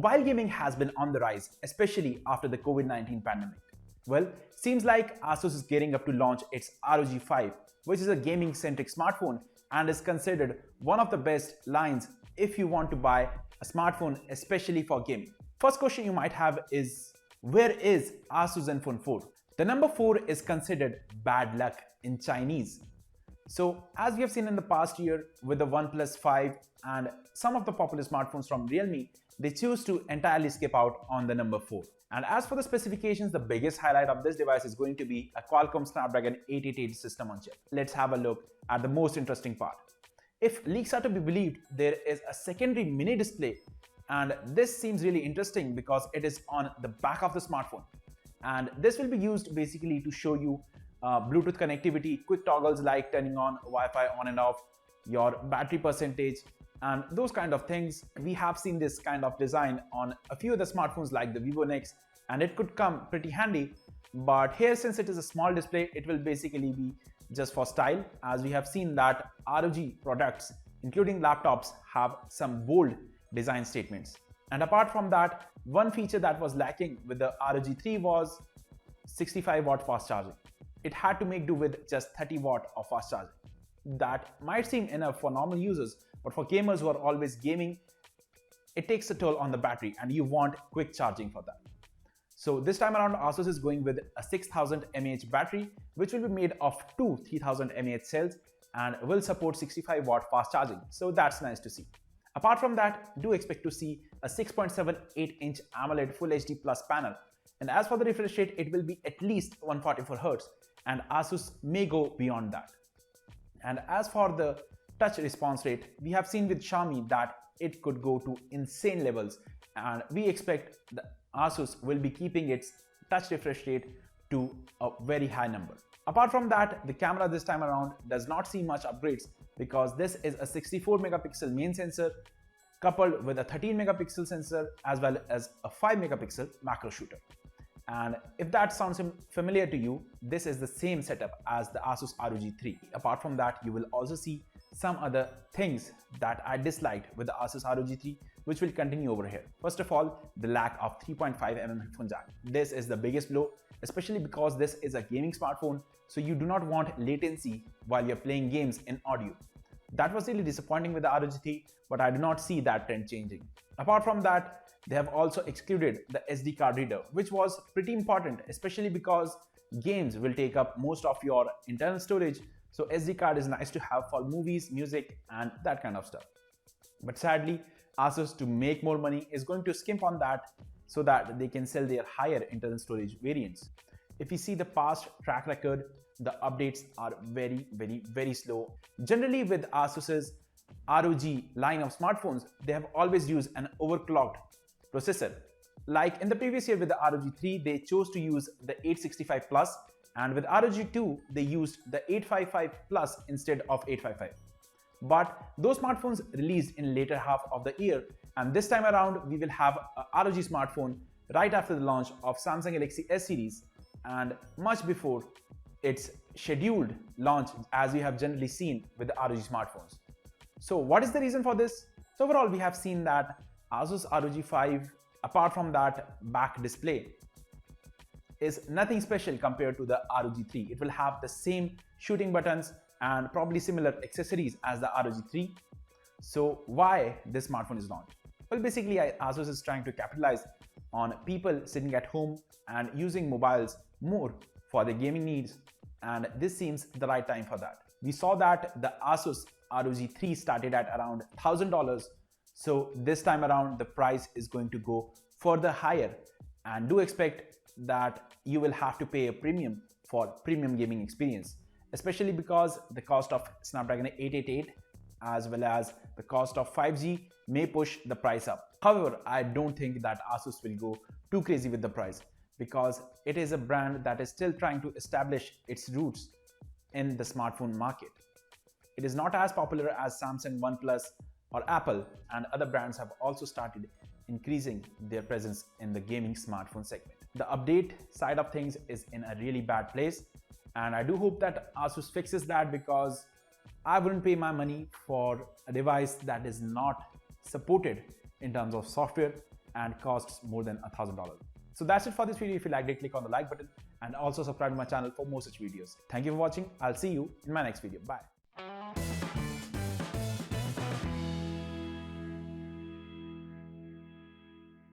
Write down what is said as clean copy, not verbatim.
Mobile gaming has been on the rise, especially after the COVID-19 pandemic. Well, seems like ASUS is gearing up to launch its ROG 5, which is a gaming-centric smartphone and is considered one of the best lines if you want to buy a smartphone especially for gaming. First question you might have is, where is ASUS ZenFone 4? The number 4 is considered bad luck in Chinese. So as we have seen in the past year with the OnePlus 5 and some of the popular smartphones from Realme, they choose to entirely skip out on the number 4. And as for the specifications, the biggest highlight of this device is going to be a Qualcomm Snapdragon 888 system on chip. Let's have a look at the most interesting part. If leaks are to be believed, there is a secondary mini display, and this seems really interesting because it is on the back of the smartphone. And this will be used basically to show you Bluetooth connectivity, quick toggles like turning on Wi-Fi on and off, your battery percentage, and those kind of things. We have seen this kind of design on a few of the smartphones like the Vivo Nex, and it could come pretty handy. But here, since it is a small display, it will basically be just for style, as we have seen that ROG products, including laptops, have some bold design statements. And apart from that, one feature that was lacking with the ROG 3 was 65 watt fast charging. It had to make do with just 30 watt of fast charging. That might seem enough for normal users, but for gamers who are always gaming, it takes a toll on the battery and you want quick charging for that. So this time around, ASUS is going with a 6000 mAh battery, which will be made of two 3000 mAh cells and will support 65 watt fast charging. So that's nice to see. Apart from that, do expect to see a 6.78-inch AMOLED Full HD Plus panel. And as for the refresh rate, it will be at least 144Hz, and ASUS may go beyond that. And as for the touch response rate, we have seen with Xiaomi that it could go to insane levels, and we expect the ASUS will be keeping its touch refresh rate to a very high number. Apart from that, the camera this time around does not see much upgrades because this is a 64 megapixel main sensor coupled with a 13 megapixel sensor as well as a 5 megapixel macro shooter. And if that sounds familiar to you, this is the same setup as the ASUS ROG 3. Apart from that, you will also see some other things that I disliked with the ASUS ROG 3, which will continue over here. First of all, the lack of 3.5mm headphone jack. This is the biggest blow, especially because this is a gaming smartphone, so you do not want latency while you're playing games in audio. That was really disappointing with the ROG 3, but I do not see that trend changing. Apart from that, they have also excluded the SD card reader, which was pretty important, especially because games will take up most of your internal storage. So SD card is nice to have for movies, music, and that kind of stuff. But sadly, ASUS, to make more money, is going to skimp on that so that they can sell their higher internal storage variants. If you see the past track record, the updates are very slow. Generally with ASUS's ROG line of smartphones, they have always used an overclocked processor. Like in the previous year with the ROG 3, they chose to use the 865 Plus, and with ROG 2, they used the 855 Plus instead of 855. But those smartphones released in later half of the year, and this time around we will have a ROG smartphone right after the launch of Samsung Galaxy S series and much before its scheduled launch, as we have generally seen with the ROG smartphones. So what is the reason for this? So overall, we have seen that ASUS ROG 5, apart from that back display, is nothing special compared to the ROG 3. It will have the same shooting buttons and probably similar accessories as the ROG 3. So why this smartphone is launched? Well, basically ASUS is trying to capitalize on people sitting at home and using mobiles more for their gaming needs, and this seems the right time for that. We saw that the ASUS ROG 3 started at around $1,000, so this time around the price is going to go further higher, and do expect that you will have to pay a premium for premium gaming experience, especially because the cost of Snapdragon 888 as well as the cost of 5G may push the price up. However, I don't think that ASUS will go too crazy with the price, because it is a brand that is still trying to establish its roots in the smartphone market. It is not as popular as Samsung, OnePlus, or Apple, and other brands have also started increasing their presence in the gaming smartphone segment. The update side of things is in a really bad place, and I do hope that ASUS fixes that, because I wouldn't pay my money for a device that is not supported in terms of software, and costs more than $1,000. So that's it for this video. If you liked it, click on the like button and also subscribe to my channel for more such videos. Thank you for watching. I'll see you in my next video. Bye.